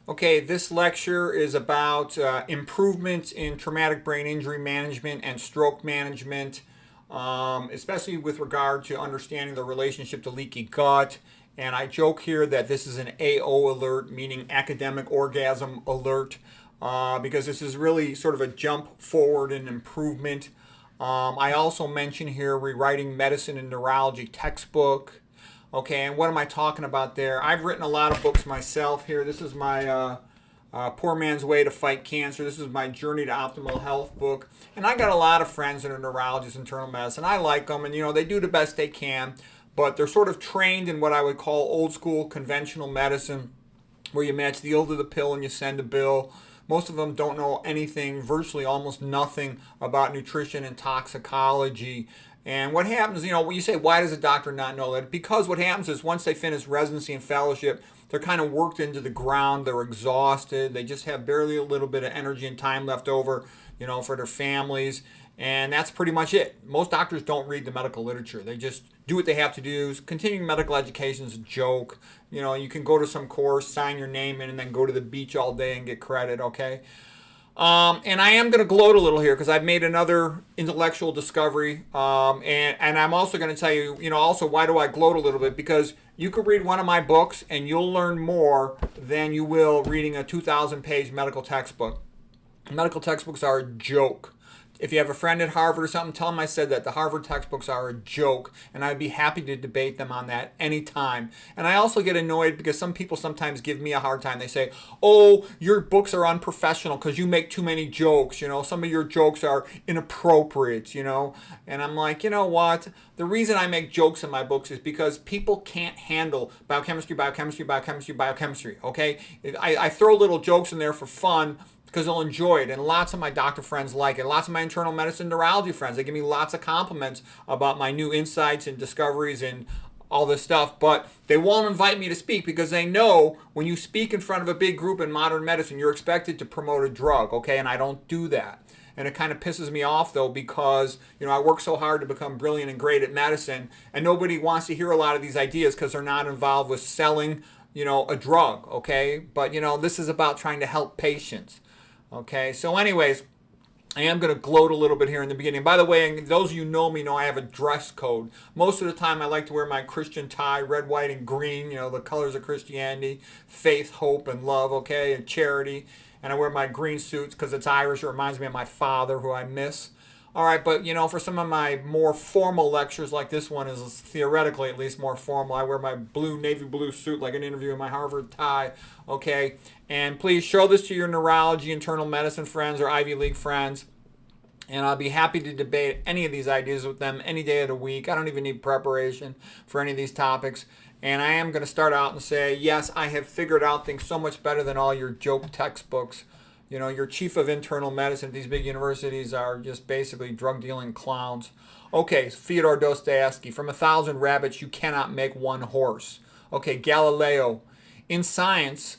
Okay, this lecture is about improvements in traumatic brain injury management and stroke management, especially with regard to understanding the relationship to leaky gut. And I joke here that this is an AO alert, meaning academic orgasm alert, because this is really sort of a jump forward in improvement. I also mention here rewriting medicine and neurology textbook. Okay, and what am I talking about there? I've written a lot of books myself here. This is my Poor Man's Way to Fight Cancer. This is my Journey to Optimal Health book. And I got a lot of friends that are neurologists, internal medicine. I like them, and they do the best they can, but they're sort of trained in what I would call old school conventional medicine, where you match the ill to the pill and you send a bill. Most of them don't know anything, virtually almost nothing about nutrition and toxicology. And what happens, when you say, why does a doctor not know that? Because what happens is once they finish residency and fellowship, they're kind of worked into the ground. They're exhausted. They just have barely a little bit of energy and time left over, for their families. And that's pretty much it. Most doctors don't read the medical literature. They just do what they have to do. Continuing medical education is a joke. You can go to some course, sign your name in, and then go to the beach all day and get credit, okay? And I am going to gloat a little here because I've made another intellectual discovery. And I'm also going to tell you, also why do I gloat a little bit? Because you could read one of my books and you'll learn more than you will reading a 2,000-page medical textbook. Medical textbooks are a joke. If you have a friend at Harvard or something, tell them I said that. The Harvard textbooks are a joke, and I'd be happy to debate them on that anytime. And I also get annoyed because some people sometimes give me a hard time. They say, oh, your books are unprofessional because you make too many jokes. Some of your jokes are inappropriate, And I'm like, you know what? The reason I make jokes in my books is because people can't handle biochemistry, okay? I throw little jokes in there for fun, because they'll enjoy it, and lots of my doctor friends like it. Lots of my internal medicine neurology friends, they give me lots of compliments about my new insights and discoveries and all this stuff, but they won't invite me to speak because they know when you speak in front of a big group in modern medicine, you're expected to promote a drug, okay? And I don't do that. And it kind of pisses me off, though, because I work so hard to become brilliant and great at medicine, and nobody wants to hear a lot of these ideas because they're not involved with selling, a drug, okay? But, this is about trying to help patients. Okay, so anyways, I am going to gloat a little bit here in the beginning. By the way, those of you know me know I have a dress code. Most of the time I like to wear my Christian tie, red, white, and green, the colors of Christianity, faith, hope, and love, okay, and charity. And I wear my green suits because it's Irish. It reminds me of my father, who I miss. All right, but for some of my more formal lectures, like this one is theoretically at least more formal, I wear my navy blue suit like an interview in my Harvard tie, okay? And please show this to your neurology, internal medicine friends or Ivy League friends, and I'll be happy to debate any of these ideas with them any day of the week. I don't even need preparation for any of these topics. And I am going to start out and say, yes, I have figured out things so much better than all your joke textbooks. Your chief of internal medicine at these big universities are just basically drug-dealing clowns. Okay, Fyodor Dostoevsky, from 1,000 rabbits you cannot make one horse. Okay, Galileo, in science,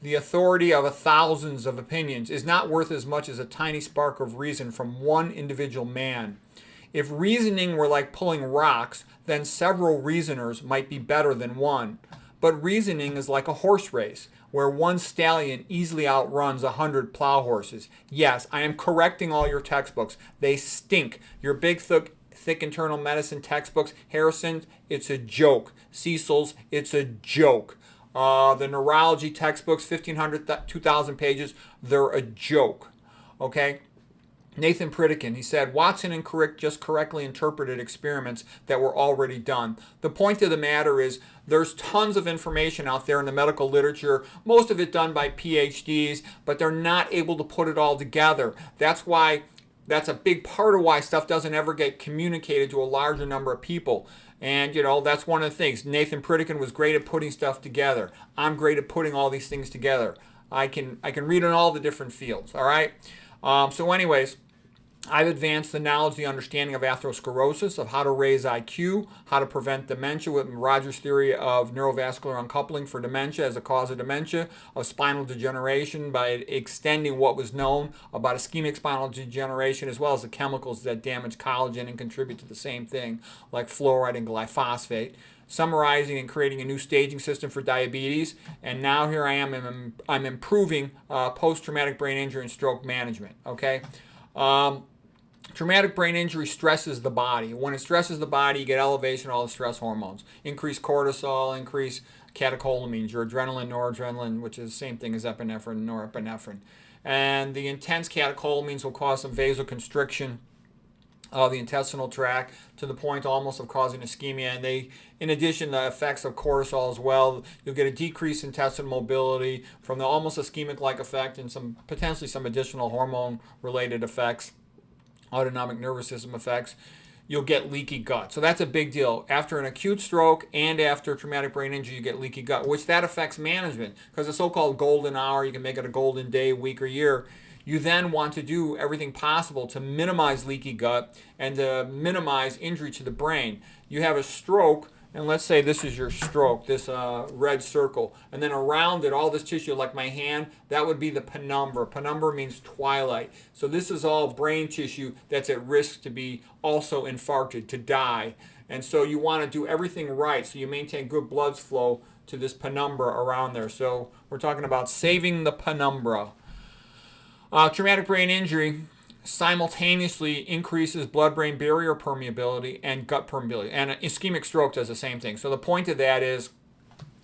the authority of thousands of opinions is not worth as much as a tiny spark of reason from one individual man. If reasoning were like pulling rocks, then several reasoners might be better than one. But reasoning is like a horse race, where one stallion easily outruns 100 plow horses. Yes, I am correcting all your textbooks. They stink. Your big, thick internal medicine textbooks, Harrison's, it's a joke. Cecil's, it's a joke. The neurology textbooks, 1,500, 2,000 pages, they're a joke. Okay? Nathan Pritikin, he said, Watson and Crick just correctly interpreted experiments that were already done. The point of the matter is there's tons of information out there in the medical literature, most of it done by PhDs, but they're not able to put it all together. That's a big part of why stuff doesn't ever get communicated to a larger number of people. And, that's one of the things. Nathan Pritikin was great at putting stuff together. I'm great at putting all these things together. I can read in all the different fields, all right? So anyways, I've advanced the knowledge, the understanding of atherosclerosis, of how to raise IQ, how to prevent dementia with Rogers' theory of neurovascular uncoupling for dementia as a cause of dementia, of spinal degeneration by extending what was known about ischemic spinal degeneration, as well as the chemicals that damage collagen and contribute to the same thing, like fluoride and glyphosate. summarizing and creating a new staging system for diabetes. And now here I am, I'm improving post-traumatic brain injury and stroke management, okay? Traumatic brain injury stresses the body. When it stresses the body, you get elevation of all the stress hormones. Increase cortisol, increase catecholamines, your adrenaline, noradrenaline, which is the same thing as epinephrine and norepinephrine. And the intense catecholamines will cause some vasoconstriction of the intestinal tract to the point almost of causing ischemia. And they, in addition, the effects of cortisol as well, you'll get a decreased intestinal mobility from the almost ischemic-like effect and some potentially some additional hormone-related effects, autonomic nervous system effects. You'll get leaky gut. So that's a big deal. After an acute stroke and after traumatic brain injury, you get leaky gut, which that affects management because the so-called golden hour, you can make it a golden day, week, or year. You then want to do everything possible to minimize leaky gut and to minimize injury to the brain. You have a stroke, and let's say this is your stroke, this red circle, and then around it, all this tissue, like my hand, that would be the penumbra. Penumbra means twilight. So this is all brain tissue that's at risk to be also infarcted, to die. And so you want to do everything right so you maintain good blood flow to this penumbra around there. So we're talking about saving the penumbra. Traumatic brain injury simultaneously increases blood-brain barrier permeability and gut permeability. And an ischemic stroke does the same thing. So the point of that is,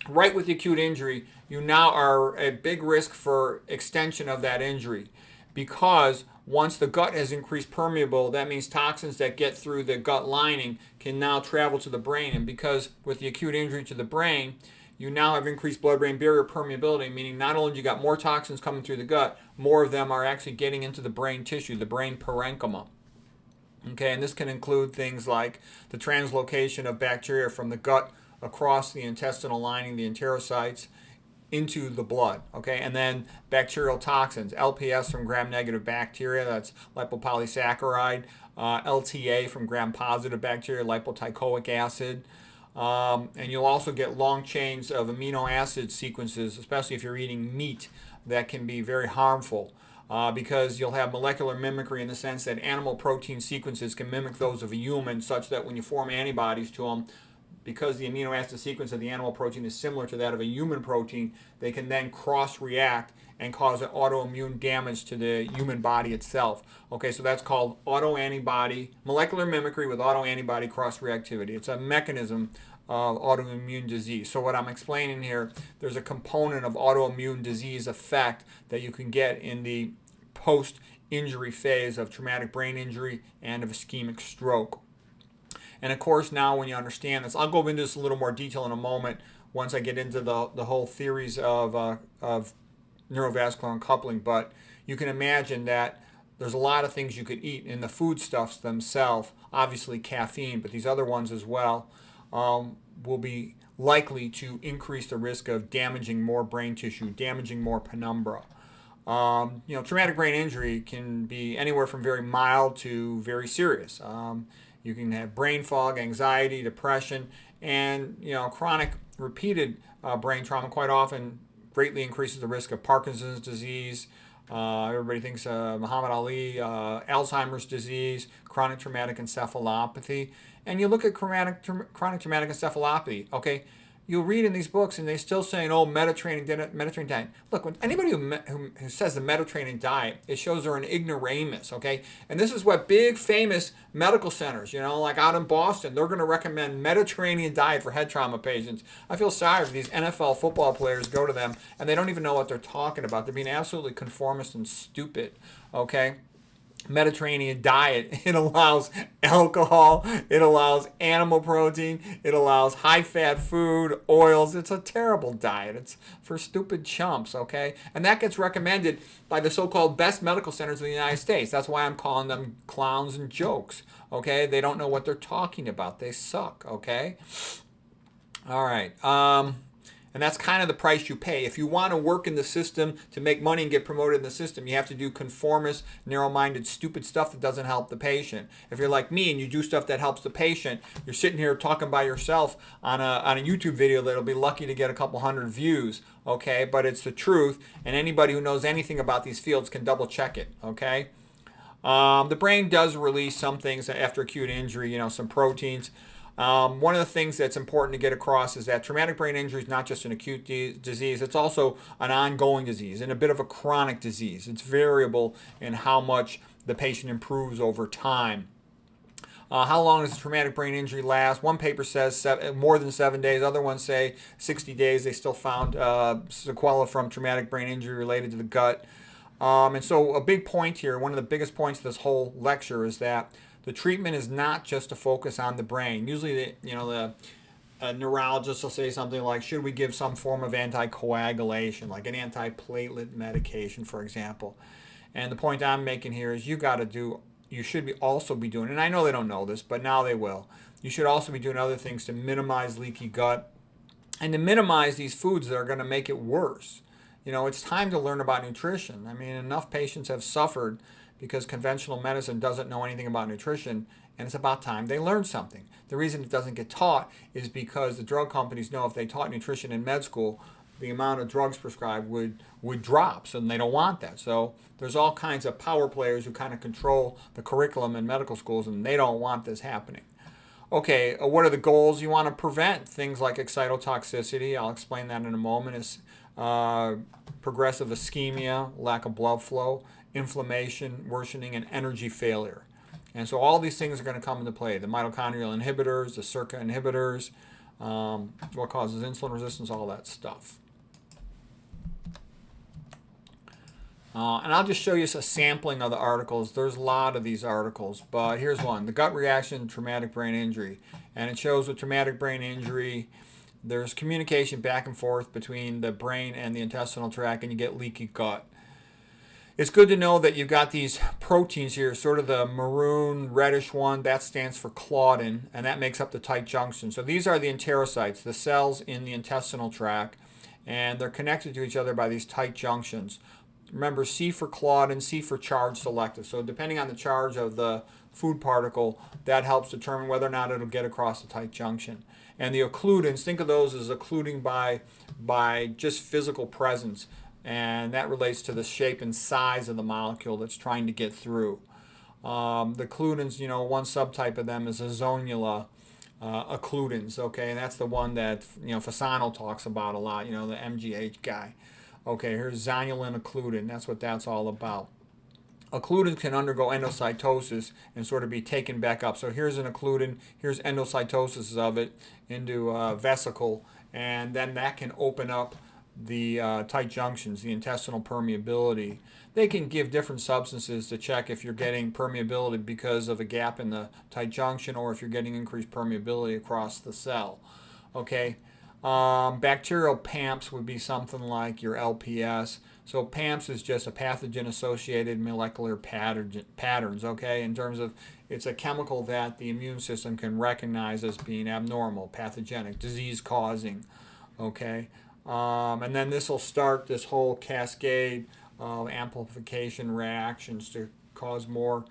right with the acute injury, you now are at big risk for extension of that injury because once the gut has increased permeable, that means toxins that get through the gut lining can now travel to the brain. And because with the acute injury to the brain, you now have increased blood-brain barrier permeability, meaning not only do you got more toxins coming through the gut, more of them are actually getting into the brain tissue, the brain parenchyma. Okay, and this can include things like the translocation of bacteria from the gut across the intestinal lining, the enterocytes, into the blood. Okay, and then bacterial toxins, LPS from gram-negative bacteria, that's lipopolysaccharide, LTA from gram-positive bacteria, lipoteichoic acid. And you'll also get long chains of amino acid sequences, especially if you're eating meat, that can be very harmful because you'll have molecular mimicry in the sense that animal protein sequences can mimic those of a human, such that when you form antibodies to them, because the amino acid sequence of the animal protein is similar to that of a human protein, they can then cross-react and cause an autoimmune damage to the human body itself. Okay, so that's called autoantibody, molecular mimicry with autoantibody cross-reactivity. It's a mechanism of autoimmune disease. So what I'm explaining here, there's a component of autoimmune disease effect that you can get in the post-injury phase of traumatic brain injury and of ischemic stroke. And of course, now when you understand this, I'll go into this a little more detail in a moment once I get into the whole theories of neurovascular uncoupling, but you can imagine that there's a lot of things you could eat in the foodstuffs themselves, obviously caffeine, but these other ones as well will be likely to increase the risk of damaging more brain tissue, damaging more penumbra. Traumatic brain injury can be anywhere from very mild to very serious. You can have brain fog, anxiety, depression, and chronic repeated brain trauma quite often greatly increases the risk of Parkinson's disease. Everybody thinks Muhammad Ali, Alzheimer's disease, chronic traumatic encephalopathy. And you look at chronic traumatic encephalopathy, okay? You'll read in these books and they're still saying, oh, Mediterranean diet. Look, when anybody who says the Mediterranean diet, it shows they're an ignoramus, okay? And this is what big famous medical centers, like out in Boston, they're going to recommend Mediterranean diet for head trauma patients. I feel sorry for these NFL football players go to them and they don't even know what they're talking about. They're being absolutely conformist and stupid, okay? Mediterranean diet, it allows alcohol, it allows animal protein, it allows high-fat food, oils. It's a terrible diet. It's for stupid chumps, okay? And that gets recommended by the so-called best medical centers in the United States. That's why I'm calling them clowns and jokes, okay? They don't know what they're talking about. They suck, okay? All right. And that's kind of the price you pay. If you want to work in the system to make money and get promoted in the system, you have to do conformist, narrow-minded, stupid stuff that doesn't help the patient. If you're like me and you do stuff that helps the patient, you're sitting here talking by yourself on a YouTube video that'll be lucky to get a couple hundred views, okay? But it's the truth, and anybody who knows anything about these fields can double-check it, okay? The brain does release some things after acute injury, some proteins. One of the things that's important to get across is that traumatic brain injury is not just an acute disease, it's also an ongoing disease and a bit of a chronic disease. It's variable in how much the patient improves over time. How long does a traumatic brain injury last? One paper says more than 7 days. Other ones say 60 days. They still found sequela from traumatic brain injury related to the gut. And so a big point here, one of the biggest points of this whole lecture is that the treatment is not just to focus on the brain. Usually, the neurologist will say something like, should we give some form of anticoagulation, like an antiplatelet medication, for example. And the point I'm making here is you should also be doing, and I know they don't know this, but now they will. You should also be doing other things to minimize leaky gut and to minimize these foods that are going to make it worse. It's time to learn about nutrition. I mean, enough patients have suffered because conventional medicine doesn't know anything about nutrition, and it's about time they learn something. The reason it doesn't get taught is because the drug companies know if they taught nutrition in med school, the amount of drugs prescribed would drop, so they don't want that. So there's all kinds of power players who kind of control the curriculum in medical schools, and they don't want this happening. Okay, what are the goals? You want to prevent things like excitotoxicity. I'll explain that in a moment. It's progressive ischemia, lack of blood flow, inflammation, worsening, and energy failure. And so all these things are going to come into play. The mitochondrial inhibitors, the SERCA inhibitors, what causes insulin resistance, all that stuff. And I'll just show you a sampling of the articles. There's a lot of these articles, but here's one. The gut reaction to traumatic brain injury. And it shows with traumatic brain injury, there's communication back and forth between the brain and the intestinal tract, and you get leaky gut. It's good to know that you've got these proteins here, sort of the maroon reddish one, that stands for claudin, and that makes up the tight junction. So these are the enterocytes, the cells in the intestinal tract, and they're connected to each other by these tight junctions. Remember, C for claudin, C for charge selective. So depending on the charge of the food particle, that helps determine whether or not it'll get across the tight junction. And the occludins, think of those as occluding by just physical presence. And that relates to the shape and size of the molecule that's trying to get through. The occludins, one subtype of them is a zonula occludins, okay? And that's the one that, Fasano talks about a lot, the MGH guy. Okay, here's zonulin occludin. That's what that's all about. Occludins can undergo endocytosis and sort of be taken back up. So here's an occludin, here's endocytosis of it into a vesicle, and then that can open up the tight junctions, the intestinal permeability. They can give different substances to check if you're getting permeability because of a gap in the tight junction or if you're getting increased permeability across the cell. Okay. Bacterial PAMPs would be something like your LPS. So PAMPs is just a pathogen-associated molecular patterns, okay, in terms of it's a chemical that the immune system can recognize as being abnormal, pathogenic, disease-causing, okay. And then this will start this whole cascade of amplification reactions to cause more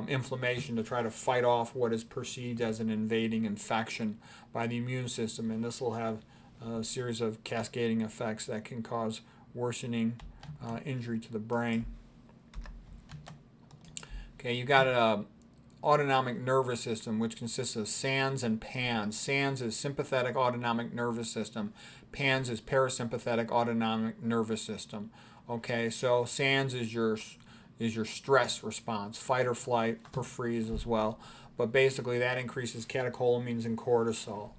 inflammation to try to fight off what is perceived as an invading infection by the immune system, and this will have a series of cascading effects that can cause worsening injury to the brain. Okay, you got an autonomic nervous system which consists of SANS and PANS. SANS is sympathetic autonomic nervous system. PANS is parasympathetic autonomic nervous system. Okay, so SANS is your stress response, fight or flight or freeze as well. But basically that increases catecholamines and cortisol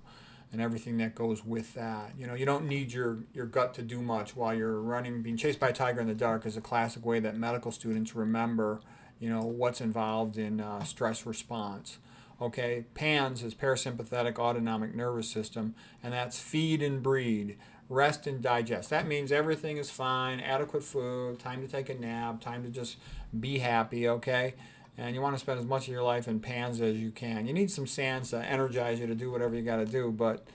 and everything that goes with that. You don't need your gut to do much while you're running. Being chased by a tiger in the dark is a classic way that medical students remember, what's involved in stress response. Okay, PANS is parasympathetic autonomic nervous system, and that's feed and breed, rest and digest. That means everything is fine, adequate food, time to take a nap, time to just be happy, okay? And you want to spend as much of your life in PANS as you can. You need some SANS to energize you to do whatever you got to do, but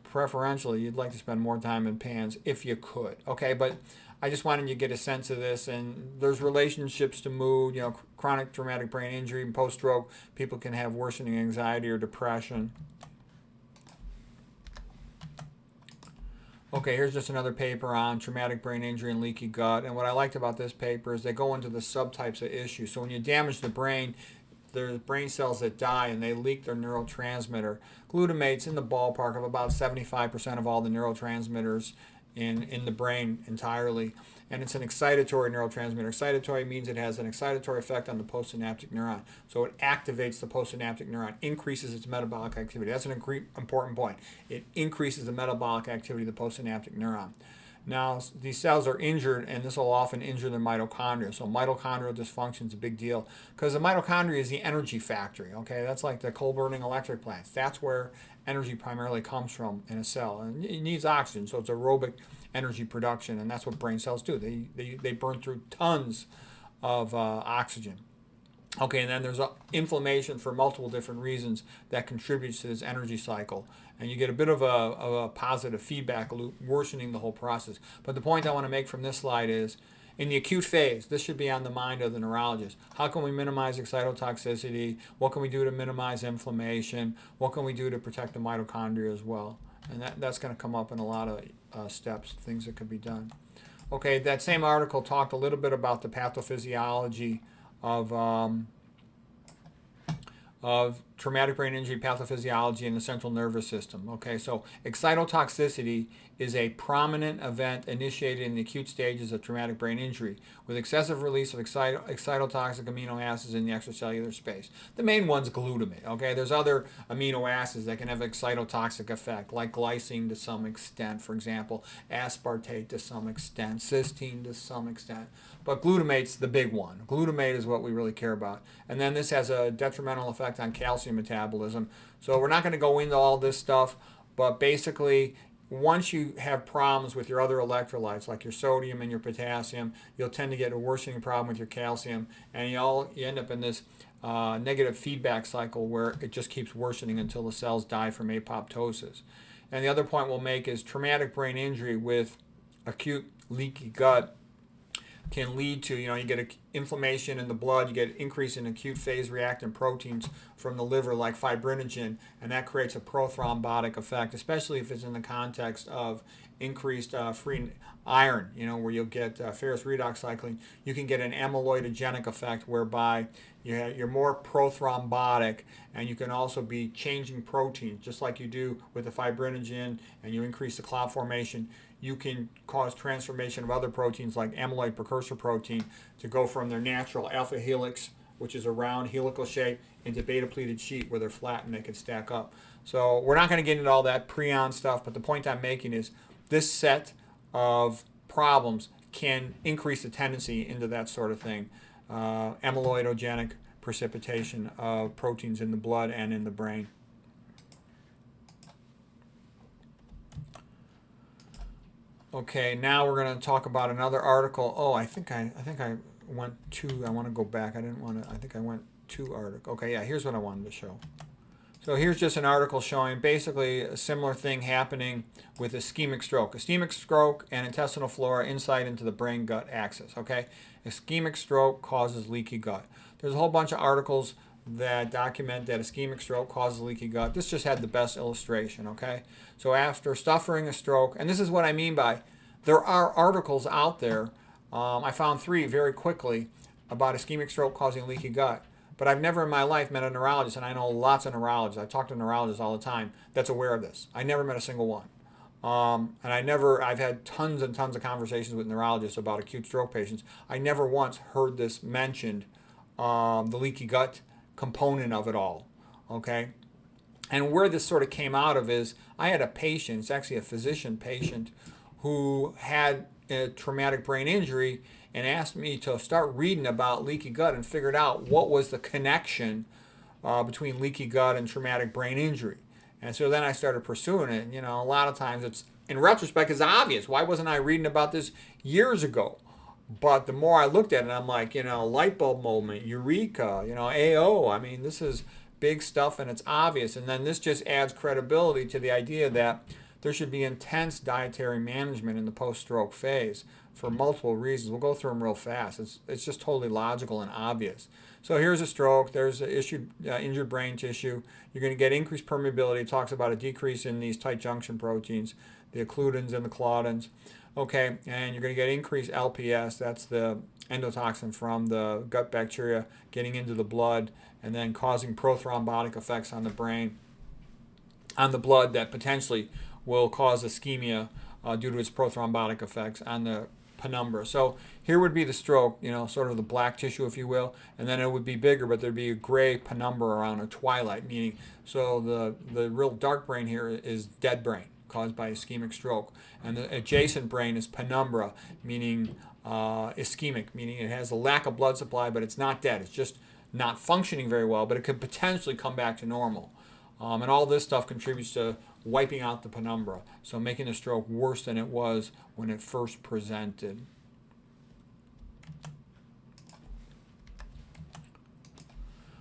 preferentially you'd like to spend more time in PANS if you could, okay? But I just wanted you to get a sense of this, and there's relationships to mood, chronic traumatic brain injury and post-stroke. People can have worsening anxiety or depression. Okay, here's just another paper on traumatic brain injury and leaky gut, and what I liked about this paper is they go into the subtypes of issues. So when you damage the brain, there's brain cells that die and they leak their neurotransmitter. Glutamate's in the ballpark of about 75% of all the neurotransmitters in the brain entirely. And it's an excitatory neurotransmitter. Excitatory means it has an excitatory effect on the postsynaptic neuron. So it activates the postsynaptic neuron, increases its metabolic activity. That's an important point. It increases the metabolic activity of the postsynaptic neuron. Now, these cells are injured, and this will often injure the mitochondria. So mitochondrial dysfunction is a big deal because the mitochondria is the energy factory, okay? That's like the coal-burning electric plants. That's where energy primarily comes from in a cell. And it needs oxygen, so it's aerobic energy production, and that's what brain cells do. They burn through tons of oxygen. Okay, and then there's inflammation for multiple different reasons that contributes to this energy cycle. And you get a bit of a positive feedback loop, worsening the whole process. But the point I want to make from this slide is, in the acute phase, this should be on the mind of the neurologist. How can we minimize excitotoxicity? What can we do to minimize inflammation? What can we do to protect the mitochondria as well? And that's going to come up in a lot of steps, things that could be done. Okay, that same article talked a little bit about the pathophysiology of traumatic brain injury pathophysiology in the central nervous system. Okay, so excitotoxicity is a prominent event initiated in the acute stages of traumatic brain injury with excessive release of excitotoxic amino acids in the extracellular space. The main one's glutamate. Okay, there's other amino acids that can have excitotoxic effect, like glycine to some extent, for example, aspartate to some extent, cysteine to some extent. But glutamate's the big one. Glutamate is what we really care about. And then this has a detrimental effect on calcium metabolism. So we're not going to go into all this stuff, but basically, once you have problems with your other electrolytes, like your sodium and your potassium, you'll tend to get a worsening problem with your calcium, and you end up in this negative feedback cycle where it just keeps worsening until the cells die from apoptosis. And the other point we'll make is traumatic brain injury with acute leaky gut can lead to, you get inflammation in the blood, you get increase in acute phase reactant proteins from the liver like fibrinogen, and that creates a prothrombotic effect, especially if it's in the context of increased free iron, where you'll get ferrous redox cycling. You can get an amyloidogenic effect whereby you're more prothrombotic, and you can also be changing proteins, just like you do with the fibrinogen, and you increase the clot formation. You can cause transformation of other proteins like amyloid precursor protein to go from their natural alpha helix, which is a round helical shape, into beta pleated sheet where they're flat and they can stack up. So we're not going to get into all that prion stuff, but the point I'm making is this set of problems can increase the tendency into that sort of thing. Amyloidogenic precipitation of proteins in the blood and in the brain. Okay, now we're going to talk about another article. Oh, I think I went to. I want to go back. I think I went to article. Okay, yeah. Here's what I wanted to show. So here's just an article showing basically a similar thing happening with ischemic stroke. Ischemic stroke and intestinal flora insight into the brain-gut axis. Okay, ischemic stroke causes leaky gut. There's a whole bunch of articles that document that ischemic stroke causes leaky gut. This just had the best illustration, okay? So after suffering a stroke, and this is what I mean by there are articles out there. I found 3 very quickly about ischemic stroke causing leaky gut, but I've never in my life met a neurologist, and I know lots of neurologists. I talk to neurologists all the time that's aware of this. I never met a single one. And I've had tons and tons of conversations with neurologists about acute stroke patients. I never once heard this mentioned, the leaky gut component of it all, okay? And where this sort of came out of is I had a patient, it's actually a physician patient, who had a traumatic brain injury and asked me to start reading about leaky gut and figured out what was the connection between leaky gut and traumatic brain injury. And so then I started pursuing it. A lot of times it's, in retrospect, it's obvious. Why wasn't I reading about this years ago? But the more I looked at it, I'm like, light bulb moment, eureka, AO. I mean, this is big stuff and it's obvious. And then this just adds credibility to the idea that there should be intense dietary management in the post-stroke phase for multiple reasons. We'll go through them real fast. It's just totally logical and obvious. So here's a stroke. There's an injured brain tissue. You're going to get increased permeability. It talks about a decrease in these tight junction proteins, the occludins and the claudins. Okay, and you're going to get increased LPS. That's the endotoxin from the gut bacteria getting into the blood and then causing prothrombotic effects on the brain, on the blood that potentially will cause ischemia due to its prothrombotic effects on the penumbra. So here would be the stroke, sort of the black tissue, if you will, and then it would be bigger, but there'd be a gray penumbra around, a twilight, meaning, so the real dark brain here is dead brain caused by ischemic stroke, and the adjacent brain is penumbra, meaning ischemic, meaning it has a lack of blood supply, but it's not dead. It's just not functioning very well, but it could potentially come back to normal. And all this stuff contributes to wiping out the penumbra, so making the stroke worse than it was when it first presented.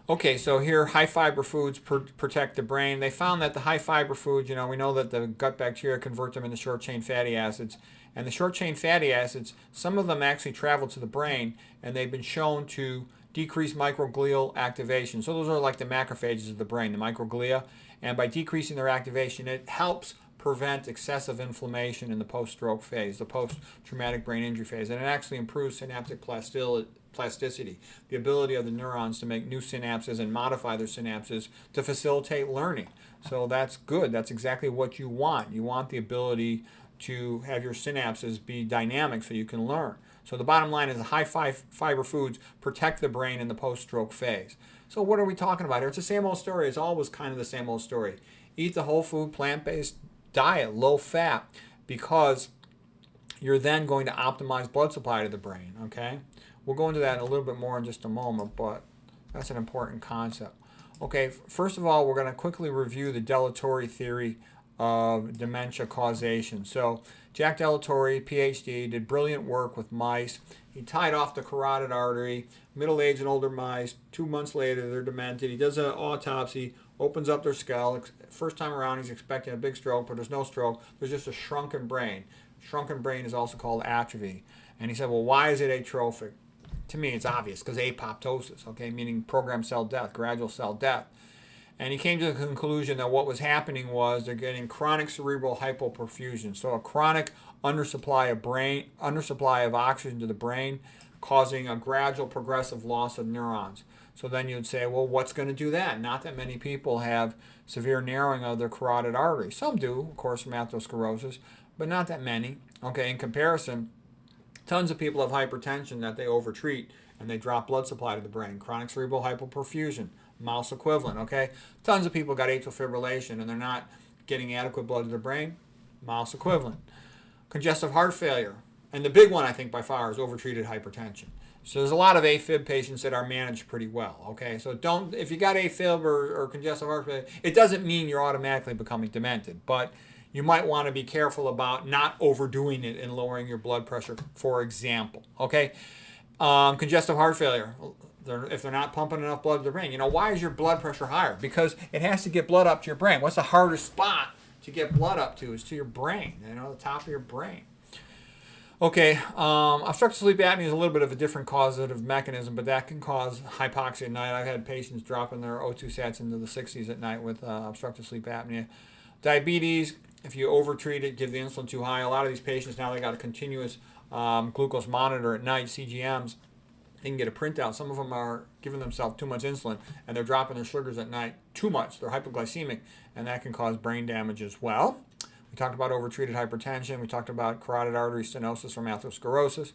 Okay, so here high fiber foods protect the brain. They found that the high fiber foods, we know that the gut bacteria convert them into short chain fatty acids. And the short chain fatty acids, some of them actually travel to the brain, and they've been shown to decrease microglial activation. So those are like the macrophages of the brain, the microglia. And by decreasing their activation, it helps prevent excessive inflammation in the post-stroke phase, the post-traumatic brain injury phase. And it actually improves synaptic plasticity, the ability of the neurons to make new synapses and modify their synapses to facilitate learning. So that's good. That's exactly what you want. You want the ability to have your synapses be dynamic so you can learn. So the bottom line is the high fiber foods protect the brain in the post-stroke phase. So what are we talking about here? It's the same old story. It's always kind of the same old story. Eat the whole food, plant-based diet, low fat, because you're then going to optimize blood supply to the brain, okay? We'll go into that in a little bit more in just a moment, but that's an important concept. Okay, first of all, we're going to quickly review the dilatory theory of dementia causation. So Jack Delatory, PhD, did brilliant work with mice. He tied off the carotid artery, middle-aged and older mice. 2 months later, they're demented. He does an autopsy, opens up their skull. First time around, he's expecting a big stroke, but there's no stroke. There's just a shrunken brain. Shrunken brain is also called atrophy. And he said, well, why is it atrophic? To me, it's obvious, because apoptosis, okay, meaning programmed cell death, gradual cell death. And he came to the conclusion that what was happening was they're getting chronic cerebral hypoperfusion, so a chronic undersupply of oxygen to the brain, causing a gradual progressive loss of neurons. So then you'd say, well, what's going to do that? Not that many people have severe narrowing of their carotid artery. Some do, of course, from atherosclerosis, but not that many. Okay, in comparison, tons of people have hypertension that they overtreat and they drop blood supply to the brain. Chronic cerebral hypoperfusion, mouse equivalent, okay? Tons of people got atrial fibrillation and they're not getting adequate blood to the brain, mouse equivalent. Congestive heart failure, and the big one I think by far is overtreated hypertension. So there's a lot of AFib patients that are managed pretty well, okay? So don't, if you got AFib or congestive heart failure, it doesn't mean you're automatically becoming demented, but you might want to be careful about not overdoing it and lowering your blood pressure, for example, okay? Congestive heart failure, if they're not pumping enough blood to the brain. Why is your blood pressure higher? Because it has to get blood up to your brain. What's the hardest spot to get blood up to is to your brain, the top of your brain. Okay, obstructive sleep apnea is a little bit of a different causative mechanism, but that can cause hypoxia at night. I've had patients dropping their O2 sats into the 60s at night with obstructive sleep apnea. Diabetes, if you overtreat it, give the insulin too high. A lot of these patients now, they got a continuous glucose monitor at night, CGMs. They can get a printout. Some of them are giving themselves too much insulin, and they're dropping their sugars at night too much. They're hypoglycemic, and that can cause brain damage as well. We talked about overtreated hypertension. We talked about carotid artery stenosis from atherosclerosis,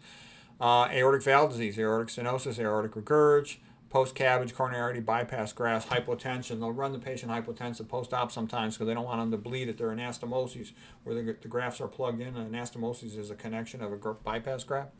aortic valve disease, aortic stenosis, aortic regurg, post-CABG, coronary artery bypass grafts, hypotension. They'll run the patient hypotensive post-op sometimes because they don't want them to bleed at their anastomoses where the grafts are plugged in. Anastomosis is a connection of a bypass graft.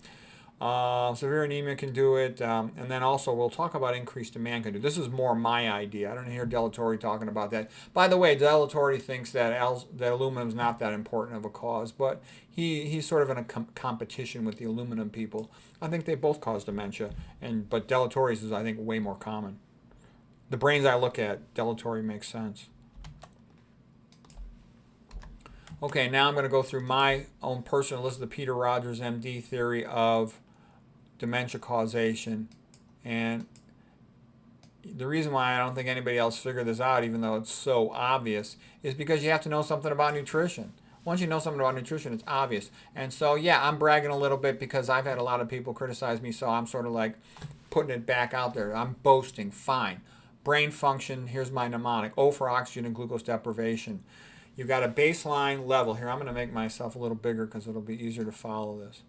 Severe anemia can do it, and then also we'll talk about increased demand can do. This is more my idea. I don't hear Delatory talking about that. By the way, Delatory thinks that aluminum is not that important of a cause, but he's sort of in a competition with the aluminum people. I think they both cause dementia, but Delatory's is, I think, way more common. The brains I look at, Delatory makes sense. Okay, now I'm going to go through my own personal, this is the Peter Rogers, MD theory of dementia causation. And the reason why I don't think anybody else figured this out, even though it's so obvious, is because you have to know something about nutrition. Once you know something about nutrition, it's obvious. And so, yeah, I'm bragging a little bit because I've had a lot of people criticize me, so I'm sort of like putting it back out there. I'm boasting. Fine. Brain function, here's my mnemonic. O for oxygen and glucose deprivation. You've got a baseline level. Here, I'm going to make myself a little bigger because it'll be easier to follow this.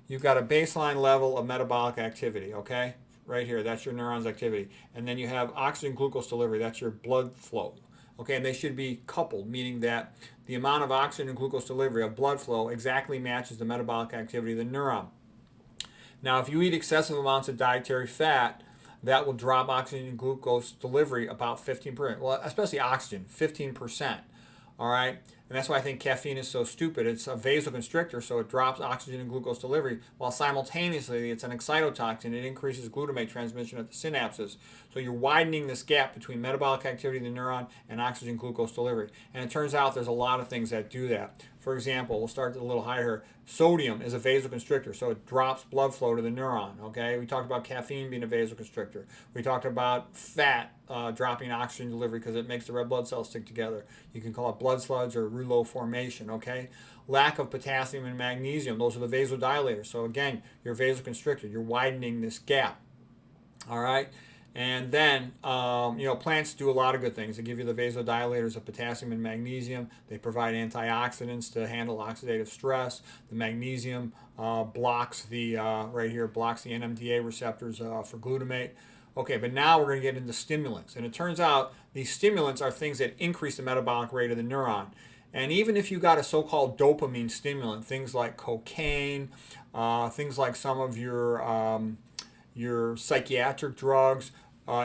You've got a baseline level of metabolic activity, okay? Right here, that's your neurons' activity. And then you have oxygen glucose delivery, that's your blood flow. Okay, and they should be coupled, meaning that the amount of oxygen and glucose delivery of blood flow exactly matches the metabolic activity of the neuron. Now, if you eat excessive amounts of dietary fat, that will drop oxygen and glucose delivery about 15%. Well, especially oxygen, 15%. All right? And that's why I think caffeine is so stupid. It's a vasoconstrictor, so it drops oxygen and glucose delivery, while simultaneously it's an excitotoxin. It increases glutamate transmission at the synapses. So you're widening this gap between metabolic activity of the neuron and oxygen glucose delivery. And it turns out there's a lot of things that do that. For example, we'll start a little higher here. Sodium is a vasoconstrictor, so it drops blood flow to the neuron. Okay, we talked about caffeine being a vasoconstrictor. We talked about fat dropping oxygen delivery because it makes the red blood cells stick together. You can call it blood sludge or rouleau formation. Okay, lack of potassium and magnesium; those are the vasodilators. So again, you're vasoconstricted. You're widening this gap. All right. And then, plants do a lot of good things. They give you the vasodilators of potassium and magnesium. They provide antioxidants to handle oxidative stress. The magnesium blocks the NMDA receptors for glutamate. Okay, but now we're going to get into stimulants. And it turns out these stimulants are things that increase the metabolic rate of the neuron. And even if you got a so-called dopamine stimulant, things like cocaine, things like some of your psychiatric drugs,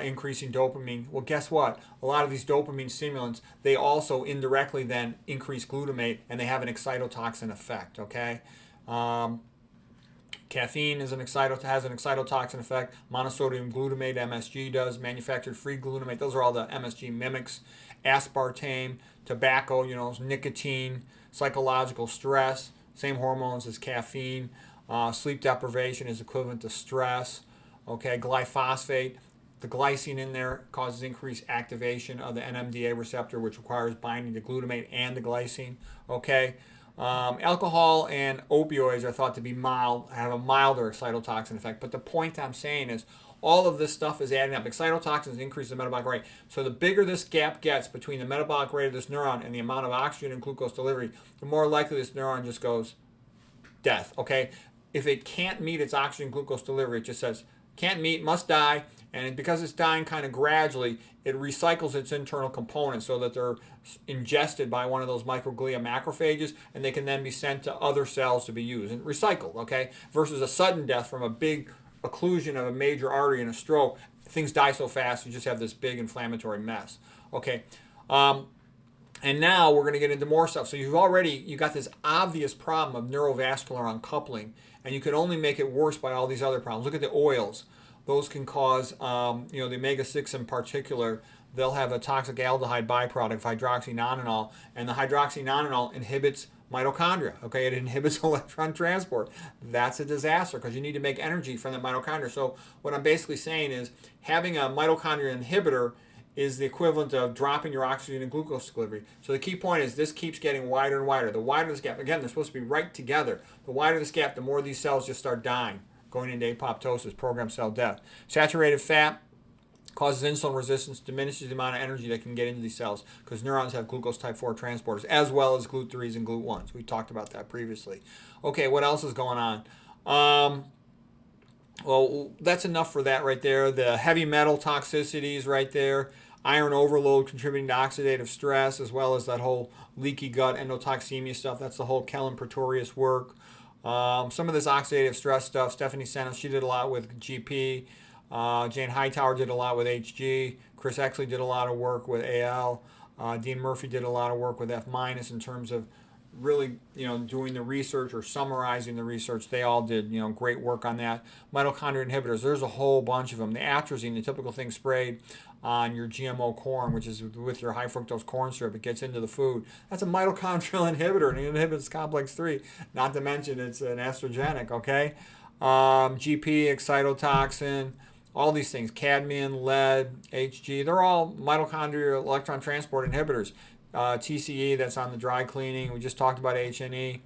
increasing dopamine. Well, guess what? A lot of these dopamine stimulants, they also indirectly then increase glutamate, and they have an excitotoxin effect, okay? Caffeine has an excitotoxin effect. Monosodium glutamate, MSG does. Manufactured free glutamate, those are all the MSG mimics. Aspartame, tobacco, nicotine, psychological stress, same hormones as caffeine. Sleep deprivation is equivalent to stress. Okay, glyphosate, the glycine in there causes increased activation of the NMDA receptor, which requires binding to glutamate and the glycine. Okay, alcohol and opioids are thought to be have a milder excitotoxin effect. But the point I'm saying is all of this stuff is adding up. Excitotoxins increase the metabolic rate. So the bigger this gap gets between the metabolic rate of this neuron and the amount of oxygen and glucose delivery, the more likely this neuron just goes death. Okay, if it can't meet its oxygen glucose delivery, it just says can't meet, must die, and because it's dying kind of gradually, it recycles its internal components so that they're ingested by one of those microglia macrophages, and they can then be sent to other cells to be used and recycled, okay? Versus a sudden death from a big occlusion of a major artery in a stroke. Things die so fast, you just have this big inflammatory mess, okay? And now we're going to get into more stuff. So you got this obvious problem of neurovascular uncoupling, and you can only make it worse by all these other problems. Look at the oils. Those can cause, the omega-6 in particular, they'll have a toxic aldehyde byproduct of hydroxynonenal, and the hydroxynonenal inhibits mitochondria. Okay, it inhibits electron transport. That's a disaster because you need to make energy from the mitochondria. So what I'm basically saying is having a mitochondria inhibitor is the equivalent of dropping your oxygen and glucose delivery. So the key point is this keeps getting wider and wider. The wider this gap, again, they're supposed to be right together. The wider this gap, the more these cells just start dying, going into apoptosis, programmed cell death. Saturated fat causes insulin resistance, diminishes the amount of energy that can get into these cells because neurons have glucose type 4 transporters as well as GLUT3s and GLUT1s. We talked about that previously. Okay, what else is going on? Well, that's enough for that right there. The heavy metal toxicities right there. Iron overload contributing to oxidative stress, as well as that whole leaky gut endotoxemia stuff. That's the whole Kellen Pretorius work. Some of this oxidative stress stuff, Stephanie Senos, she did a lot with GP. Jane Hightower did a lot with HG. Chris Exley did a lot of work with AL. Dean Murphy did a lot of work with F- in terms of really, doing the research or summarizing the research. They all did, great work on that. Mitochondrial inhibitors, there's a whole bunch of them. The atrazine, the typical thing sprayed on your GMO corn, which is with your high fructose corn syrup, it gets into the food. That's a mitochondrial inhibitor, and it inhibits complex 3. Not to mention it's an estrogenic, okay? GP, excitotoxin, all these things, cadmium, lead, HG, they're all mitochondrial electron transport inhibitors. TCE, that's on the dry cleaning. We just talked about H&E.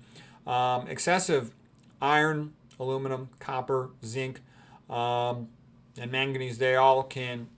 Excessive iron, aluminum, copper, zinc, and manganese, they all can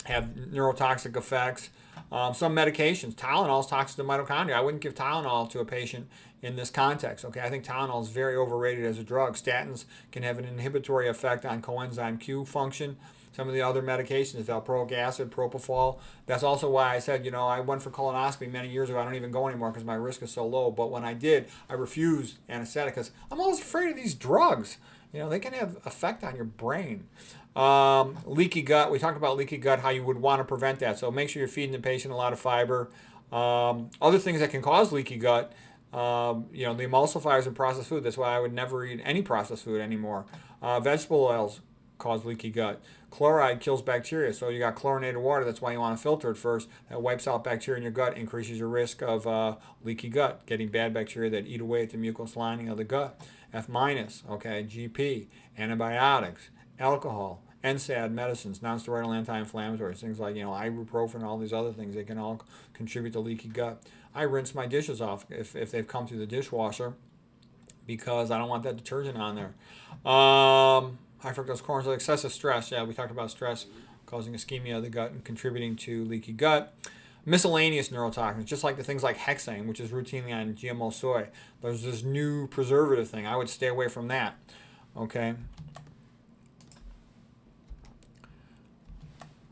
have neurotoxic effects. Some medications, Tylenol is toxic to mitochondria. I wouldn't give Tylenol to a patient in this context. Okay, I think Tylenol is very overrated as a drug. Statins can have an inhibitory effect on coenzyme Q function. Some of the other medications, valproic acid, propofol. That's also why I said, I went for colonoscopy many years ago. I don't even go anymore because my risk is so low. But when I did, I refused anesthetic because I'm always afraid of these drugs. They can have effect on your brain. Leaky gut. We talked about leaky gut, how you would want to prevent that. So make sure you're feeding the patient a lot of fiber. Other things that can cause leaky gut, the emulsifiers in processed food. That's why I would never eat any processed food anymore. Vegetable oils cause leaky gut. Chloride kills bacteria. So you got chlorinated water. That's why you want to filter it first. That wipes out bacteria in your gut, increases your risk of leaky gut, getting bad bacteria that eat away at the mucous lining of the gut. F-, okay, GP, antibiotics, alcohol, NSAID medicines, nonsteroidal anti-inflammatories, things like ibuprofen and all these other things. They can all contribute to leaky gut. I rinse my dishes off if they've come through the dishwasher because I don't want that detergent on there. High fructose corn syrup, excessive stress. Yeah, we talked about stress causing ischemia of the gut and contributing to leaky gut. Miscellaneous neurotoxins, just like the things like hexane, which is routinely on GMO soy. There's this new preservative thing. I would stay away from that. Okay.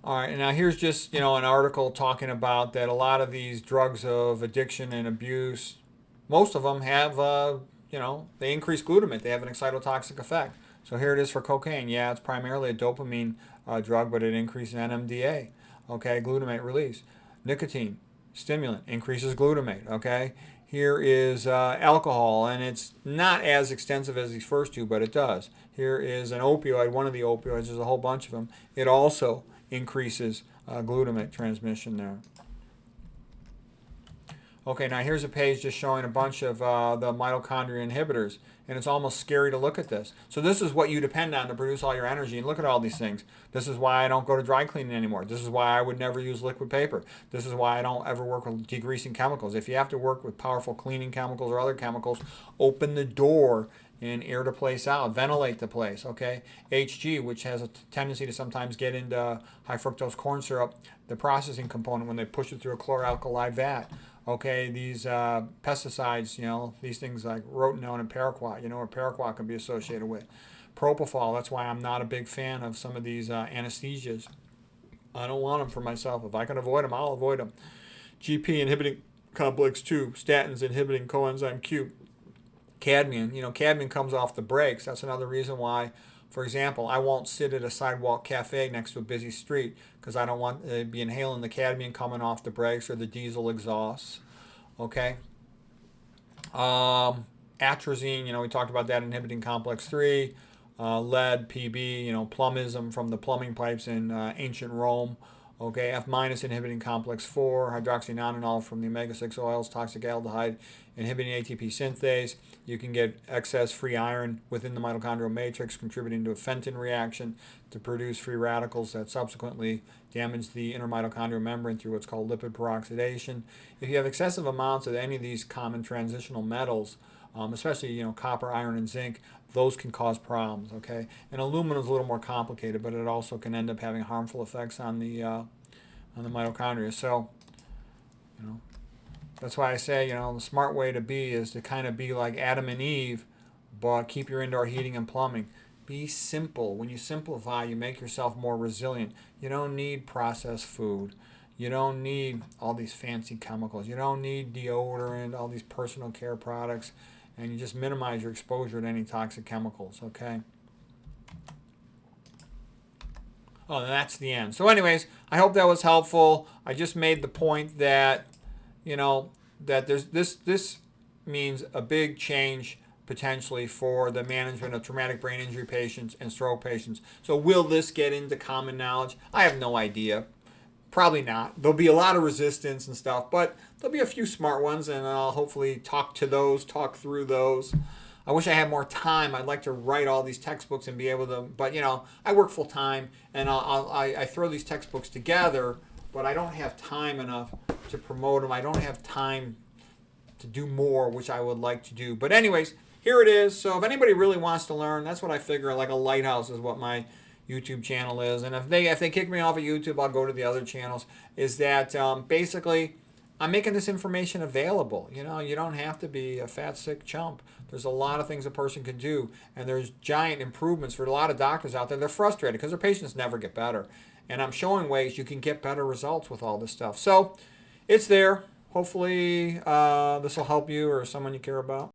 All right, and now here's just an article talking about that a lot of these drugs of addiction and abuse, most of them have they increase glutamate. They have an excitotoxic effect. So here it is for cocaine. Yeah, it's primarily a dopamine drug, but it increases NMDA. Okay, glutamate release. Nicotine, stimulant, increases glutamate. Okay, here is alcohol, and it's not as extensive as these first two, but it does. Here is an opioid, one of the opioids. There's a whole bunch of them. It also increases glutamate transmission there. Okay, now here's a page just showing a bunch of the mitochondrial inhibitors, and it's almost scary to look at this. So this is what you depend on to produce all your energy, and look at all these things. This is why I don't go to dry cleaning anymore. This is why I would never use liquid paper. This is why I don't ever work with degreasing chemicals. If you have to work with powerful cleaning chemicals or other chemicals, open the door and air the place out, ventilate the place, okay? HG, which has a tendency to sometimes get into high fructose corn syrup, the processing component when they push it through a chloralkali vat. Okay, these pesticides, these things like rotenone and paraquat, or paraquat can be associated with. Propofol, that's why I'm not a big fan of some of these anesthesias. I don't want them for myself. If I can avoid them, I'll avoid them. GP inhibiting complex 2, statins inhibiting coenzyme Q. Cadmium, cadmium comes off the brakes. That's another reason why, for example, I won't sit at a sidewalk cafe next to a busy street because I don't want to be inhaling the cadmium coming off the brakes or the diesel exhausts. Okay. Atrazine, we talked about that inhibiting complex 3. Lead, PB, plumbism from the plumbing pipes in ancient Rome. Okay, F- inhibiting complex 4, hydroxynonenal from the omega-6 oils, toxic aldehyde inhibiting ATP synthase. You can get excess free iron within the mitochondrial matrix, contributing to a Fenton reaction to produce free radicals that subsequently damage the inner mitochondrial membrane through what's called lipid peroxidation. If you have excessive amounts of any of these common transitional metals, especially copper, iron, and zinc, those can cause problems. Okay, and aluminum is a little more complicated, but it also can end up having harmful effects on the mitochondria. So, that's why I say the smart way to be is to kind of be like Adam and Eve, but keep your indoor heating and plumbing. Be simple. When you simplify, you make yourself more resilient. You don't need processed food. You don't need all these fancy chemicals. You don't need deodorant, all these personal care products. And you just minimize your exposure to any toxic chemicals, okay? Oh, and that's the end. So anyways, I hope that was helpful. I just made the point that, that there's this means a big change potentially for the management of traumatic brain injury patients and stroke patients. So will this get into common knowledge? I have no idea. Probably not. There'll be a lot of resistance and stuff, but there'll be a few smart ones, and I'll hopefully talk through those. I wish I had more time. I'd like to write all these textbooks and be able to, but I work full time, and I throw these textbooks together but I don't have time enough to promote them. I don't have time to do more, which I would like to do. But anyways, here it is. So if anybody really wants to learn, that's what I figure. Like a lighthouse is what my YouTube channel is. And if they kick me off of YouTube, I'll go to the other channels. Is that basically I'm making this information available. You know, you don't have to be a fat, sick chump. There's a lot of things a person can do, and there's giant improvements for a lot of doctors out there. They're frustrated because their patients never get better. And I'm showing ways you can get better results with all this stuff. So it's there. Hopefully this will help you or someone you care about.